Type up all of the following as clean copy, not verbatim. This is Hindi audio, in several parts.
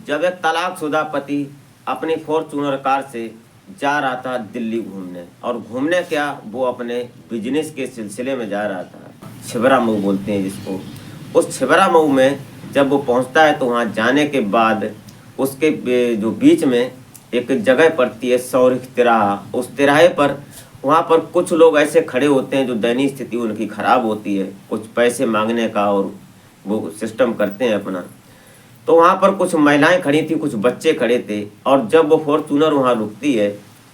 जब एक तलाकशुदा पति अपनी फॉर्च्यूनर कार से जा रहा था दिल्ली घूमने, और घूमने क्या, वो अपने बिजनेस के सिलसिले में जा रहा था। छिबरा मऊ बोलते हैं जिसको। उस छिबरा मऊ में जब वो पहुंचता है तो वहाँ जाने के बाद उसके जो बीच में एक जगह पड़ती है सौरिख तिराहा। उस तिराहे पर वहाँ पर कुछ लोग ऐसे खड़े होते हैं जो दैनिक स्थिति उनकी खराब होती है, कुछ पैसे मांगने का और वो सिस्टम करते हैं अपना। तो वहाँ पर कुछ महिलाएं खड़ी थी, कुछ बच्चे खड़े थे, और जब वो फॉर्च्यूनर वहाँ रुकती है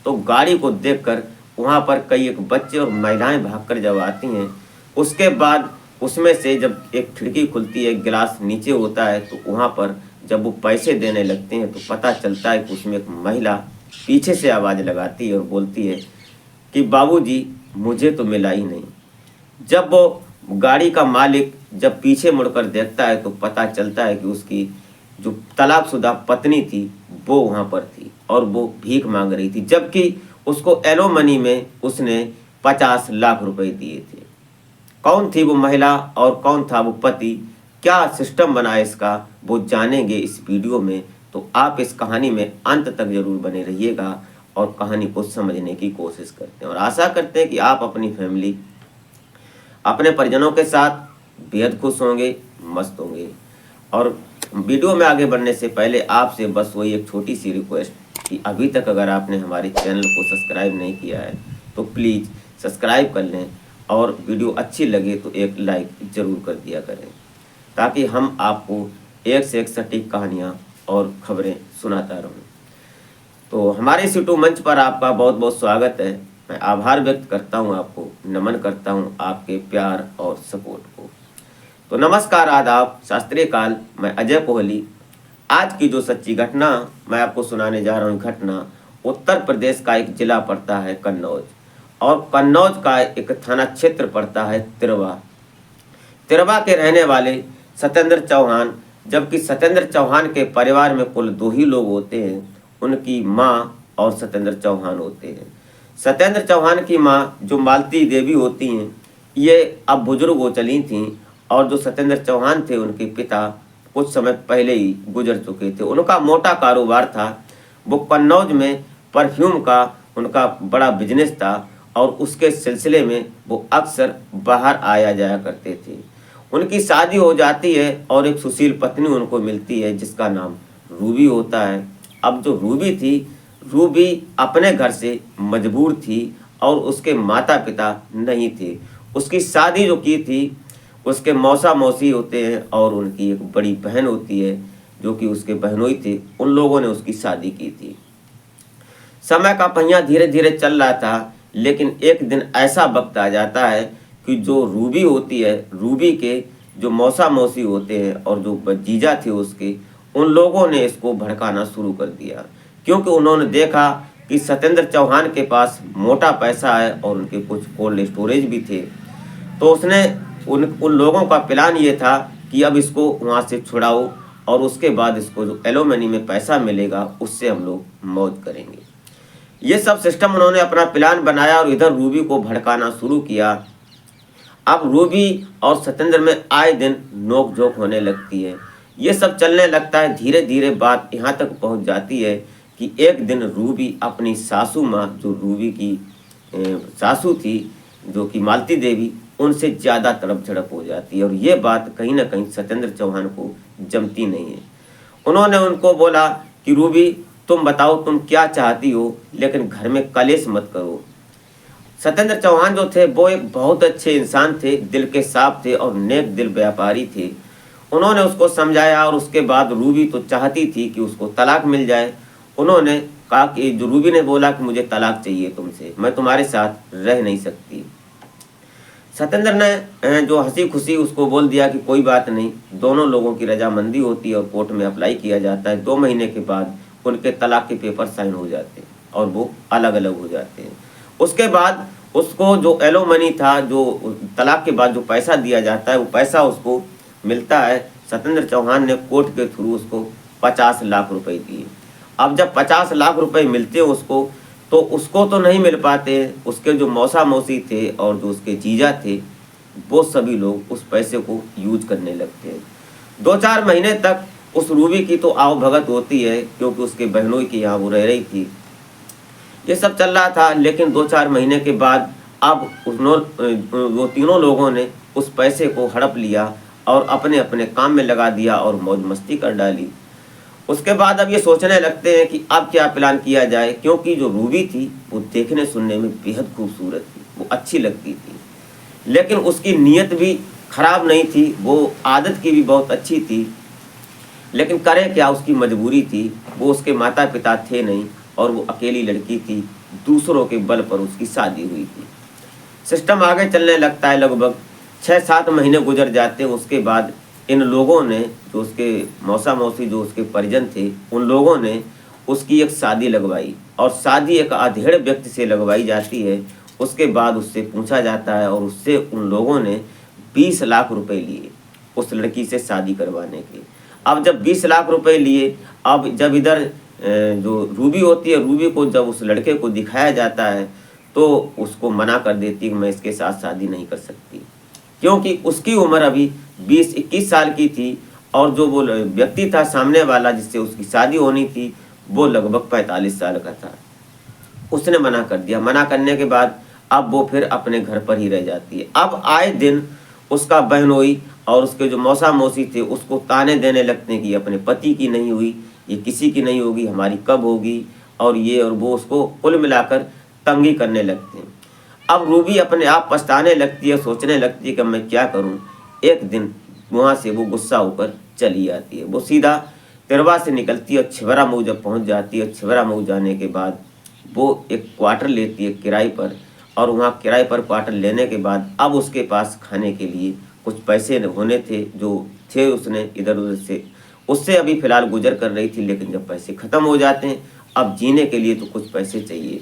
तो गाड़ी को देखकर वहाँ पर कई एक बच्चे और महिलाएं भागकर जब आती हैं, उसके बाद उसमें से जब एक खिड़की खुलती है, गिलास नीचे होता है, तो वहाँ पर जब वो पैसे देने लगते हैं तो पता चलता है कि उसमें एक महिला पीछे से आवाज़ लगाती है और बोलती है कि बाबूजी मुझे तो मिला ही नहीं। जब वो गाड़ी का मालिक जब पीछे मुड़कर देखता है तो पता चलता है कि उसकी जो तलाकशुदा पत्नी थी वो वहाँ पर थी और वो भीख मांग रही थी, जबकि उसको एलो मनी में उसने 50 लाख रुपए दिए थे। कौन थी वो महिला और कौन था वो पति, क्या सिस्टम बना है इसका, वो जानेंगे इस वीडियो में। तो आप इस कहानी में अंत तक जरूर बने रहिएगा और कहानी को समझने की कोशिश करते हैं, और आशा करते हैं कि आप अपनी फैमिली अपने परिजनों के साथ बेहद खुश होंगे, मस्त होंगे। और वीडियो में आगे बढ़ने से पहले आपसे बस वही एक छोटी सी रिक्वेस्ट कि अभी तक अगर आपने हमारे चैनल को सब्सक्राइब नहीं किया है तो प्लीज़ सब्सक्राइब कर लें, और वीडियो अच्छी लगे तो एक लाइक ज़रूर कर दिया करें, ताकि हम आपको एक से एक सटीक कहानियाँ और खबरें सुनाता रहूँ। तो हमारे इस यूट्यूब मंच पर आपका बहुत बहुत स्वागत है। मैं आभार व्यक्त करता हूं, आपको नमन करता हूं आपके प्यार और सपोर्ट को। तो नमस्कार, आदाब, शास्त्रीय काल। मैं अजय कोहली। आज की जो सच्ची घटना मैं आपको सुनाने जा रहा हूँ, घटना उत्तर प्रदेश का एक जिला पड़ता है कन्नौज, और कन्नौज का एक थाना क्षेत्र पड़ता है तिरवा। तिरवा के रहने वाले सत्येंद्र चौहान, जबकि सत्येंद्र चौहान के परिवार में कुल 2 ही लोग होते हैं, उनकी माँ और सत्येंद्र चौहान होते हैं। सत्येंद्र चौहान की माँ जो मालती देवी होती हैं, ये अब बुजुर्ग हो चली थीं, और जो सत्येंद्र चौहान थे उनके पिता कुछ समय पहले ही गुजर चुके थे। उनका मोटा कारोबार था, वो कन्नौज में परफ्यूम का उनका बड़ा बिजनेस था, और उसके सिलसिले में वो अक्सर बाहर आया जाया करते थे। उनकी शादी हो जाती है और एक सुशील पत्नी उनको मिलती है जिसका नाम रूबी होता है। अब जो रूबी थी, रूबी अपने घर से मजबूर थी और उसके माता पिता नहीं थे। उसकी शादी जो की थी, उसके मौसा मौसी होते हैं और उनकी एक बड़ी बहन होती है जो कि उसके बहनोई थे, उन लोगों ने उसकी शादी की थी। समय का पहिया धीरे धीरे चल रहा था, लेकिन एक दिन ऐसा वक्त आ जाता है कि जो रूबी होती है, रूबी के जो मौसा मौसी होते हैं और जो जीजा थे उसके, उन लोगों ने इसको भड़काना शुरू कर दिया, क्योंकि उन्होंने देखा कि सत्येंद्र चौहान के पास मोटा पैसा है और उनके कुछ कोल्ड स्टोरेज भी थे। तो उसने उन लोगों का प्लान ये था कि अब इसको वहाँ से छुड़ाओ, और उसके बाद इसको जो एलोमनी में पैसा मिलेगा उससे हम लोग मौज करेंगे। ये सब सिस्टम उन्होंने अपना प्लान बनाया और इधर रूबी को भड़काना शुरू किया। अब रूबी और सत्येंद्र में आए दिन नोक झोंक होने लगती है। ये सब चलने लगता है, धीरे धीरे बात यहाँ तक पहुँच जाती है कि एक दिन रूबी अपनी सासू माँ, जो रूबी की सासू थी, जो कि मालती देवी, उनसे ज़्यादा तड़प झड़प हो जाती है, और ये बात कहीं ना कहीं सत्येंद्र चौहान को जमती नहीं है। उन्होंने उनको बोला कि रूबी, तुम बताओ तुम क्या चाहती हो, लेकिन घर में कलेश मत करो। सत्येंद्र चौहान जो थे वो एक बहुत अच्छे इंसान थे, दिल के साफ थे और नेक दिल व्यापारी थे। उन्होंने उसको समझाया, और उसके बाद रूबी तो चाहती थी कि उसको तलाक मिल जाए। उन्होंने कहा कि जो रूबी ने बोला कि मुझे तलाक चाहिए तुमसे, मैं तुम्हारे साथ रह नहीं सकती। सत्येंद्र ने जो हंसी खुशी उसको बोल दिया कि कोई बात नहीं, दोनों लोगों की रजामंदी होती है और कोर्ट में अप्लाई किया जाता है। 2 महीने के बाद उनके तलाक के पेपर साइन हो जाते हैं और वो अलग अलग हो जाते हैं। उसके बाद उसको जो एलोमनी था, जो तलाक के बाद जो पैसा दिया जाता है, वो पैसा उसको मिलता है। सत्येंद्र चौहान ने कोर्ट के थ्रू उसको 50 लाख रुपए दिए। अब जब 50 लाख रुपए मिलते हैं उसको, तो उसको तो नहीं मिल पाते, उसके जो मौसा मौसी थे और जो उसके जीजा थे, वो सभी लोग उस पैसे को यूज करने लगते हैं। 2-4 महीने तक उस रूबी की तो आवभगत होती है क्योंकि उसके बहनोई की यहाँ वो रह रही थी। ये सब चल रहा था, लेकिन 2-4 महीने के बाद अब वो तीनों लोगों ने उस पैसे को हड़प लिया और अपने अपने काम में लगा दिया और मौज मस्ती कर डाली। उसके बाद अब ये सोचने लगते हैं कि अब क्या प्लान किया जाए, क्योंकि जो रूबी थी वो देखने सुनने में बेहद खूबसूरत थी, वो अच्छी लगती थी, लेकिन उसकी नीयत भी खराब नहीं थी, वो आदत की भी बहुत अच्छी थी। लेकिन करे क्या, उसकी मजबूरी थी, वो उसके माता पिता थे नहीं और वो अकेली लड़की थी, दूसरों के बल पर उसकी शादी हुई थी। सिस्टम आगे चलने लगता है, लगभग 6-7 महीने गुजर जाते हैं। उसके बाद इन लोगों ने, जो उसके मौसा मौसी जो उसके परिजन थे, उन लोगों ने उसकी एक शादी लगवाई और शादी एक अधेड़ व्यक्ति से लगवाई जाती है। उसके बाद उससे पूछा जाता है और उससे उन लोगों ने 20 लाख रुपए लिए उस लड़की से शादी करवाने के। अब जब 20 लाख रुपए लिए, अब जब इधर जो रूबी होती है, रूबी को जब उस लड़के को दिखाया जाता है तो उसको मना कर देती है कि मैं इसके साथ शादी नहीं कर सकती, क्योंकि उसकी उम्र अभी 20-21 साल की थी और जो वो व्यक्ति था सामने वाला जिससे उसकी शादी होनी थी, वो लगभग 45 साल का था। उसने मना कर दिया। मना करने के बाद अब वो फिर अपने घर पर ही रह जाती है। अब आए दिन उसका बहनोई और उसके जो मौसा मौसी थे उसको ताने देने लगते हैं कि अपने पति की नहीं हुई, ये किसी की नहीं होगी, हमारी कब होगी, और ये और वो उसको कुल मिलाकर तंगी करने लगते हैं। अब रूबी अपने आप पछताने लगती है, सोचने लगती है कि मैं क्या करूं। एक दिन वहाँ से वो गुस्सा होकर चली आती है। वो सीधा तिरवा से निकलती है और छिबरा मऊ जब पहुँच जाती है। छिबरा मऊ जाने के बाद वो एक क्वार्टर लेती है किराए पर, और वहाँ किराए पर क्वार्टर लेने के बाद अब उसके पास खाने के लिए कुछ पैसे होने थे जो थे, उसने इधर उधर से उससे अभी फ़िलहाल गुजर कर रही थी। लेकिन जब पैसे ख़त्म हो जाते हैं, अब जीने के लिए तो कुछ पैसे चाहिए।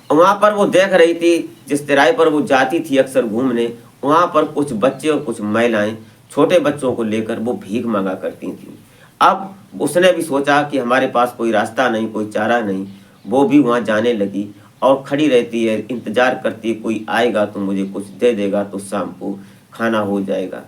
वहाँ पर वो देख रही थी, जिस तिराए पर वो जाती थी अक्सर घूमने, वहाँ पर कुछ बच्चे और कुछ महिलाएं छोटे बच्चों को लेकर वो भीख मांगा करती थी। अब उसने भी सोचा कि हमारे पास कोई रास्ता नहीं, कोई चारा नहीं। वो भी वहाँ जाने लगी और खड़ी रहती है, इंतजार करती है कोई आएगा तो मुझे कुछ दे देगा, तो शाम को खाना हो जाएगा।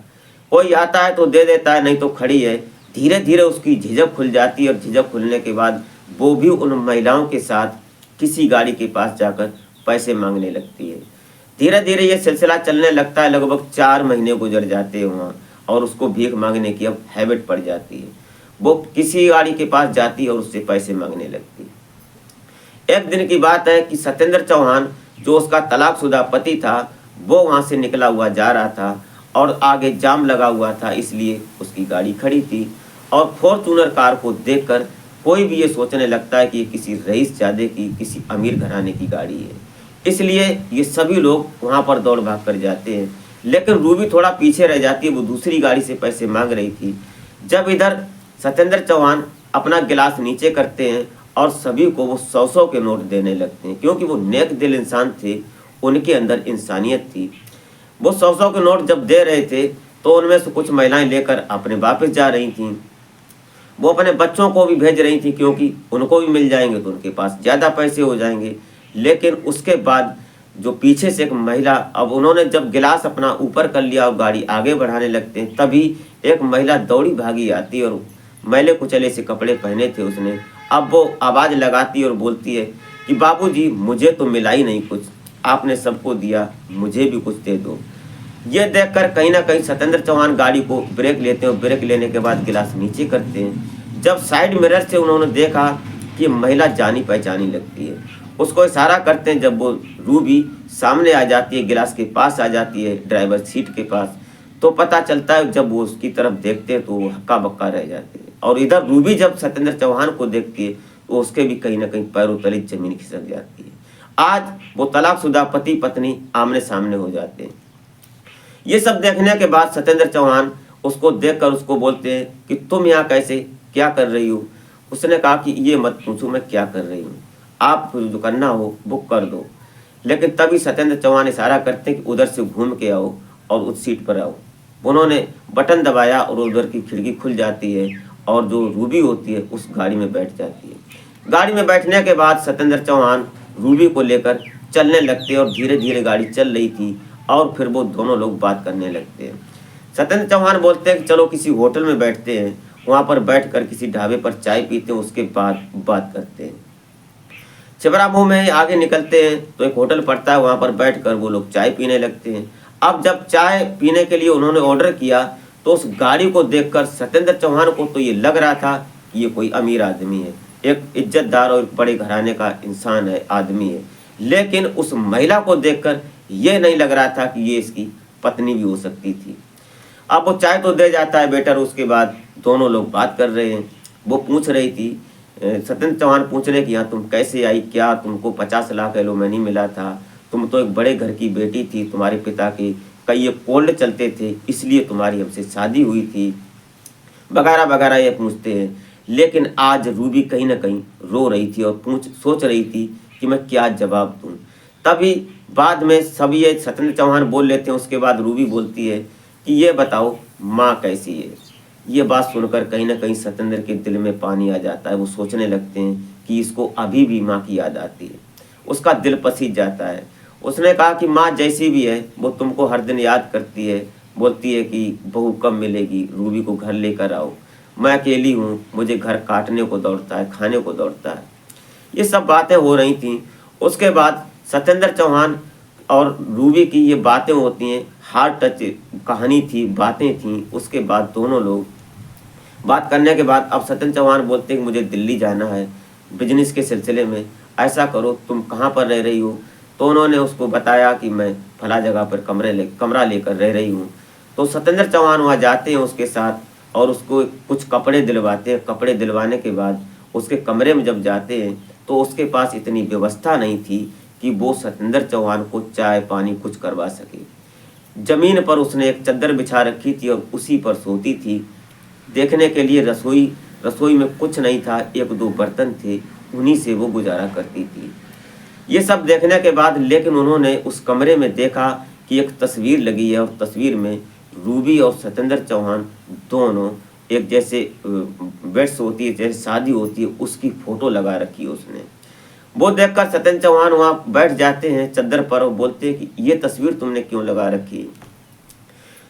कोई आता है तो दे देता है, नहीं तो खड़ी है। धीरे धीरे उसकी झिझक खुल जाती है और झिझक खुलने के बाद वो भी उन महिलाओं के साथ किसी गाड़ी के पास जाकर पैसे मांगने लगती है। धीरे धीरे ये सिलसिला चलने लगता है। लगभग 4 महीने गुजर जाते हैं वहाँ, और उसको भीख मांगने की अब हैबिट पड़ जाती है। वो किसी गाड़ी के पास जाती है और उससे पैसे मांगने लगती है। एक दिन की बात है कि सत्येंद्र चौहान, जो उसका तलाकशुदा पति था, वो वहाँ से निकला हुआ जा रहा था और आगे जाम लगा हुआ था, इसलिए उसकी गाड़ी खड़ी थी। और फॉर्च्यूनर कार को देखकर कोई भी ये सोचने लगता है कि ये किसी रईसजादे की, किसी अमीर घराने की गाड़ी है, इसलिए ये सभी लोग वहाँ पर दौड़ भाग कर जाते हैं। लेकिन रूबी थोड़ा पीछे रह जाती है, वो दूसरी गाड़ी से पैसे मांग रही थी। जब इधर सत्येंद्र चौहान अपना गिलास नीचे करते हैं और सभी को वो 100-100 के नोट देने लगते हैं, क्योंकि वो नेक दिल इंसान थे, उनके अंदर इंसानियत थी। वो 100-100 के नोट जब दे रहे थे तो उनमें से कुछ महिलाएं लेकर अपने वापस जा रही थीं। वो अपने बच्चों को भी भेज रही थी, क्योंकि उनको भी मिल जाएंगे तो उनके पास ज़्यादा पैसे हो जाएंगे। लेकिन उसके बाद जो पीछे से एक महिला, अब उन्होंने जब गिलास अपना ऊपर कर लिया और गाड़ी आगे बढ़ाने लगते हैं, तभी एक महिला दौड़ी भागी आती और मैले कुचले से कपड़े पहने थे उसने। अब वो आवाज़ लगाती और बोलती है कि बाबूजी, मुझे तो मिला ही नहीं कुछ, आपने सबको दिया, मुझे भी कुछ दे दो। ये देखकर कहीं ना कहीं सत्येंद्र चौहान गाड़ी को ब्रेक लेते हैं और ब्रेक लेने के बाद गिलास नीचे करते हैं। जब साइड मिरर से उन्होंने देखा कि महिला जानी पहचानी लगती है, उसको इशारा करते हैं। जब वो रूबी सामने आ जाती है, गिलास के पास आ जाती है, ड्राइवर सीट के पास, तो पता चलता है जब वो उसकी तरफ देखते हैं तो वो हक्का बक्का रह जाते हैं। और इधर रूबी जब सत्येंद्र चौहान को देखती है तो उसके भी कहीं ना कहीं पैरों तले जमीन खिसक जाती है। आज वो तलाकशुदा पति पत्नी आमने सामने हो जाते हैं। ये सब देखने के बाद सत्येंद्र चौहान उसको देखकर उसको बोलते हैं कि तुम यहाँ कैसे, क्या कर रही हो। उसने कहा कि ये मत पूछो मैं क्या कर रही हूँ, आप जो करना हो वो कर दो। लेकिन तभी सत्येंद्र चौहान इशारा करते हैं कि उधर से घूम के आओ और उस सीट पर आओ। उन्होंने बटन दबाया और उधर की खिड़की खुल जाती है और जो रूबी होती है उस गाड़ी में बैठ जाती है। गाड़ी में बैठने के बाद सत्येंद्र चौहान रूबी को लेकर चलने लगते हैं और धीरे धीरे गाड़ी चल रही थी और फिर वो दोनों लोग बात करने लगते हैं। सत्येंद्र चौहान बोलते हैं कि चलो किसी होटल में बैठते हैं। वहाँ पर बैठकर किसी ढाबे पर चाय पीते हैं, उसके बाद बात करते हैं। छिबरामऊ में आगे निकलते हैं तो एक होटल पड़ता है, वहाँ पर बैठकर वो लोग चाय पीने लगते हैं। अब जब चाय पीने के लिए उन्होंने ऑर्डर किया तो उस गाड़ी को देखकर सत्येंद्र चौहान को तो ये लग रहा था कि ये कोई अमीर आदमी है, एक इज्जतदार और बड़े घराने का इंसान है, आदमी है। लेकिन उस महिला को देखकर ये नहीं लग रहा था कि ये इसकी पत्नी भी हो सकती थी। अब वो चाय तो दे जाता है वेटर, उसके बाद दोनों लोग बात कर रहे हैं। वो पूछ रही थी, सत्येंद्र चौहान पूछ रहे कि यहाँ तुम कैसे आई, क्या तुमको 50 लाख एलुमनी मिला था, तुम तो एक बड़े घर की बेटी थी, तुम्हारे पिता के कई ये कोल्ड चलते थे इसलिए तुम्हारी हमसे शादी हुई थी, वगैरह वगैरह ये पूछते हैं। लेकिन आज रूबी कहीं ना कहीं रो रही थी और सोच रही थी कि मैं क्या जवाब दूँ। तभी बाद में सब ये सत्येंद्र चौहान बोल लेते हैं, उसके बाद रूबी बोलती है कि ये बताओ माँ कैसी है। ये बात सुनकर कहीं ना कहीं सत्येंद्र के दिल में पानी आ जाता है। वो सोचने लगते हैं कि इसको अभी भी माँ की याद आती है, उसका दिल पसीज जाता है। उसने कहा कि माँ जैसी भी है वो तुमको हर दिन याद करती है, बोलती है कि बहू कब मिलेगी, रूबी को घर लेकर आओ, मैं अकेली हूँ, मुझे घर काटने को दौड़ता है, खाने को दौड़ता है। ये सब बातें हो रही थी। उसके बाद सत्येंद्र चौहान और रूबी की ये बातें होती हैं, हार्ट टच कहानी थी, बातें थी। उसके बाद दोनों लोग बात करने के बाद अब सत्येंद्र चौहान बोलते हैं कि मुझे दिल्ली जाना है बिजनेस के सिलसिले में, ऐसा करो तुम कहाँ पर रह रही हो। तो उन्होंने उसको बताया कि मैं फला जगह पर कमरा लेकर रह रही हूँ। तो सत्येंद्र चौहान वहाँ जाते हैं उसके साथ और उसको कुछ कपड़े दिलवाते हैं। कपड़े दिलवाने के बाद उसके कमरे में जब जाते हैं तो उसके पास इतनी व्यवस्था नहीं थी कि वो सत्येंद्र चौहान को चाय पानी कुछ करवा सके। जमीन पर उसने एक चादर बिछा रखी थी और उसी पर सोती थी। देखने के लिए रसोई में कुछ नहीं था, एक दो बर्तन थे, उन्हीं से वो गुजारा करती थी। ये सब देखने के बाद लेकिन उन्होंने उस कमरे में देखा कि एक तस्वीर लगी है और तस्वीर में रूबी और सत्येंद्र चौहान दोनों एक जैसे बेड्स होती है, जैसे शादी होती है, उसकी फोटो लगा रखी है उसने। वो देखकर सत्येंद्र चौहान वहाँ बैठ जाते हैं चादर पर और बोलते हैं कि ये तस्वीर तुमने क्यों लगा रखी है।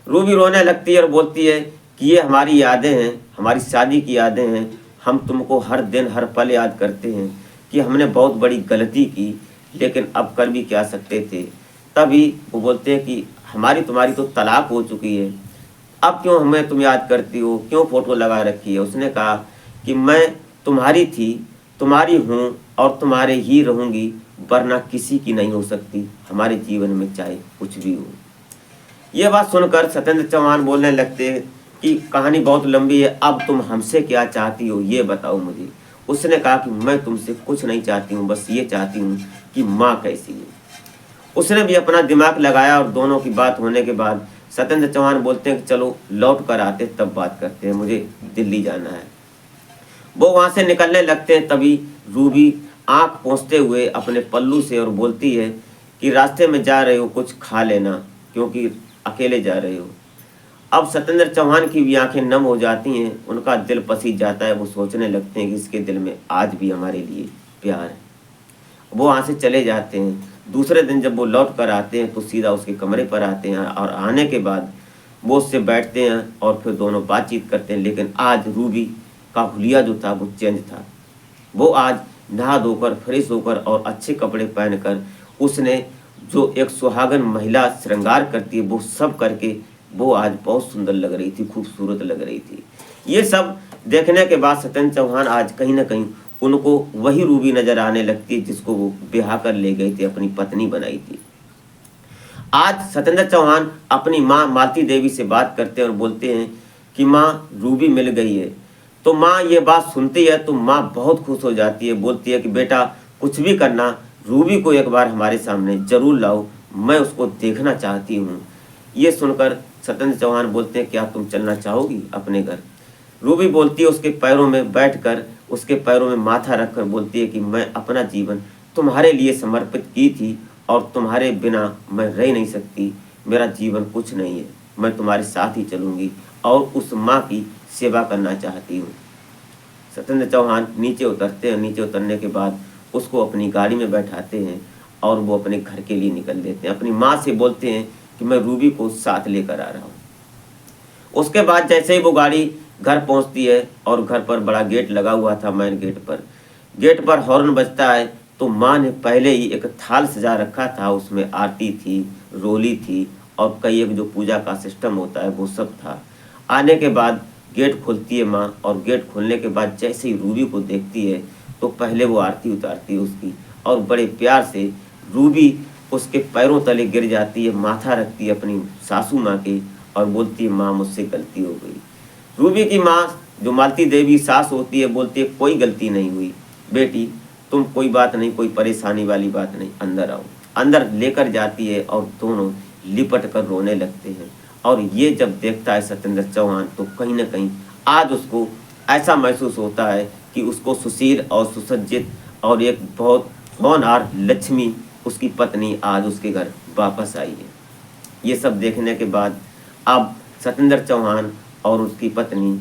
रूबी रोने लगती है और बोलती है कि ये हमारी यादें हैं, हमारी शादी की यादें हैं, हम तुमको हर दिन हर पल याद करते हैं कि हमने बहुत बड़ी गलती की, लेकिन अब कर भी क्या सकते थे। तभी वो बोलते हैं कि हमारी तुम्हारी तो तलाक हो चुकी है, अब क्यों हमें तुम याद करती हो, क्यों फोटो लगा रखी है। उसने कहा कि मैं तुम्हारी थी, तुम्हारी हूँ और तुम्हारे ही रहूँगी, वरना किसी की नहीं हो सकती हमारे जीवन में चाहे कुछ भी हो। ये बात सुनकर सत्येंद्र चौहान बोलने लगते हैं कि कहानी बहुत लंबी है, अब तुम हमसे क्या चाहती हो ये बताओ मुझे। उसने कहा कि मैं तुमसे कुछ नहीं चाहती हूँ, बस ये चाहती हूँ कि माँ कैसी है। उसने भी अपना दिमाग लगाया और दोनों की बात होने के बाद सत्येंद्र चौहान बोलते हैं कि चलो लौट कर आते तब बात करते हैं, मुझे दिल्ली जाना है। वो वहाँ से निकलने लगते हैं। तभी रूबी आँख पोंछते हुए अपने पल्लू से और बोलती है कि रास्ते में जा रहे हो कुछ खा लेना, क्योंकि अकेले जा रहे हो। अब सत्येंद्र चौहान की भी आंखें नम हो जाती हैं, उनका दिल पसीज जाता है। वो सोचने लगते हैं कि इसके दिल में आज भी हमारे लिए प्यार है। वो वहाँ से चले जाते हैं। दूसरे दिन जब वो लौट कर आते हैं तो सीधा उसके कमरे पर आते हैं और आने के बाद वो उससे बैठते हैं और फिर दोनों बातचीत करते हैं। लेकिन आज रूबी का हुलिया जो था वो चेंज था। वो आज नहा धोकर फ्रेश होकर और अच्छे कपड़े पहनकर उसने जो एक सुहागन महिला श्रृंगार करती है वो सब करके वो आज बहुत सुंदर लग रही थी, खूबसूरत लग रही थी। ये सब देखने के बाद सत्येंद्र चौहान आज कहीं ना कहीं उनको वही रूबी नजर आने लगती है जिसको वो ब्याह कर ले गए थे, अपनी पत्नी बनाई थी। आज सत्येंद्र चौहान अपनी माँ मालती देवी से बात करते हैं और बोलते हैं कि माँ रूबी मिल गई है। तो माँ ये बात सुनती है तो माँ बहुत खुश हो जाती है, बोलती है कि बेटा कुछ भी करना, रूबी को एक बार हमारे सामने जरूर लाओ, मैं उसको देखना चाहती हूँ। ये सुनकर सत्येंद्र चौहान बोलते हैं क्या तुम चलना चाहोगी अपने घर। रूबी बोलती है उसके पैरों में बैठकर, उसके पैरों में माथा रखकर बोलती है कि मैं अपना जीवन तुम्हारे लिए समर्पित की थी और तुम्हारे बिना मैं रह नहीं सकती, मेरा जीवन कुछ नहीं है, मैं तुम्हारे साथ ही चलूँगी और उस माँ की सेवा करना चाहती हूँ। सत्येंद्र चौहान नीचे उतरते हैं। नीचे उतरने के बाद उसको अपनी गाड़ी में बैठाते हैं और वो अपने घर के लिए निकल देते हैं। अपनी माँ से बोलते हैं कि मैं रूबी को साथ लेकर आ रहा हूँ। उसके बाद जैसे ही वो गाड़ी घर पहुंचती है और घर पर बड़ा गेट लगा हुआ था, मेन गेट पर हॉर्न बजता है। तो माँ ने पहले ही एक थाल सजा रखा था, उसमें आरती थी, रोली थी और कई एक जो पूजा का सिस्टम होता है वो सब था। आने के बाद गेट खोलती है माँ, और गेट खोलने के बाद जैसे ही रूबी को देखती है तो पहले वो आरती उतारती है उसकी, और बड़े प्यार से रूबी उसके पैरों तले गिर जाती है, माथा रखती है अपनी सासू माँ के और बोलती है माँ मुझसे गलती हो गई। रूबी की माँ जो मालती देवी सास होती है बोलती है कोई गलती नहीं हुई बेटी, तुम कोई बात नहीं, कोई परेशानी वाली बात नहीं, अंदर आओ। अंदर लेकर जाती है और दोनों लिपट कर रोने लगते हैं। और ये जब देखता है सत्येंद्र चौहान तो कहीं ना कहीं आज उसको ऐसा महसूस होता है कि उसको सुशील और सुसज्जित और एक बहुत होनहार लक्ष्मी उसकी पत्नी आज उसके घर वापस आई है। ये सब देखने के बाद अब सत्येंद्र चौहान और उसकी पत्नी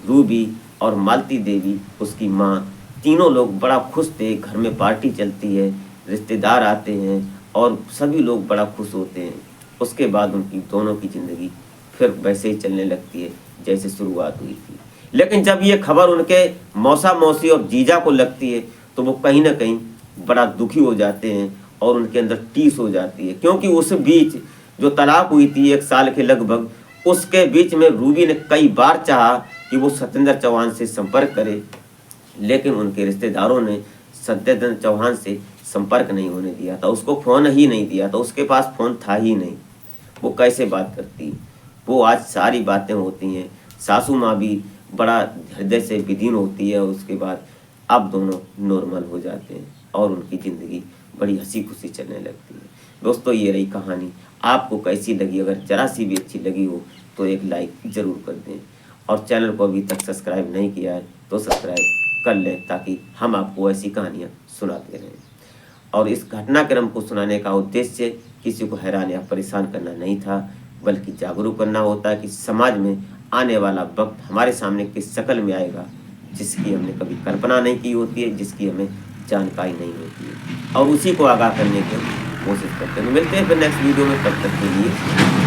रूबी और मालती देवी उसकी माँ तीनों लोग बड़ा खुश थे। घर में पार्टी चलती है, रिश्तेदार आते हैं और सभी लोग बड़ा खुश होते हैं। उसके बाद उनकी दोनों की ज़िंदगी फिर वैसे ही चलने लगती है जैसे शुरुआत हुई थी। लेकिन जब ये खबर उनके मौसा मौसी और जीजा को लगती है तो वो कहीं ना कहीं बड़ा दुखी हो जाते हैं और उनके अंदर टीस हो जाती है, क्योंकि उस बीच जो तलाक हुई थी 1 साल के लगभग, उसके बीच में रूबी ने कई बार चाहा कि वो सत्येंद्र चौहान से संपर्क करे, लेकिन उनके रिश्तेदारों ने सत्येंद्र चौहान से संपर्क नहीं होने दिया था, उसको फ़ोन ही नहीं दिया था, उसके पास फ़ोन था ही नहीं। वो कैसे बात करती, वो आज सारी बातें होती हैं। सासू माँ भी बड़ा हृदय से विदीन होती है। उसके बाद अब दोनों नॉर्मल हो जाते हैं और उनकी ज़िंदगी बड़ी हंसी खुशी चलने लगती है। दोस्तों ये रही कहानी, आपको कैसी लगी? अगर जरा सी भी अच्छी लगी हो तो एक लाइक ज़रूर कर दें, और चैनल को अभी तक सब्सक्राइब नहीं किया है तो सब्सक्राइब कर लें ताकि हम आपको ऐसी कहानियाँ सुनाते रहें। और इस घटनाक्रम को सुनाने का उद्देश्य किसी को हैरान या परेशान करना नहीं था, बल्कि जागरूक करना होता है कि समाज में आने वाला वक्त हमारे सामने किस शक्ल में आएगा जिसकी हमने कभी कल्पना नहीं की होती है, जिसकी हमें जानकारी नहीं होती है, और उसी को आगाह करने की कोशिश करते हैं। मिलते हैं फिर नेक्स्ट वीडियो में, तब तक के लिए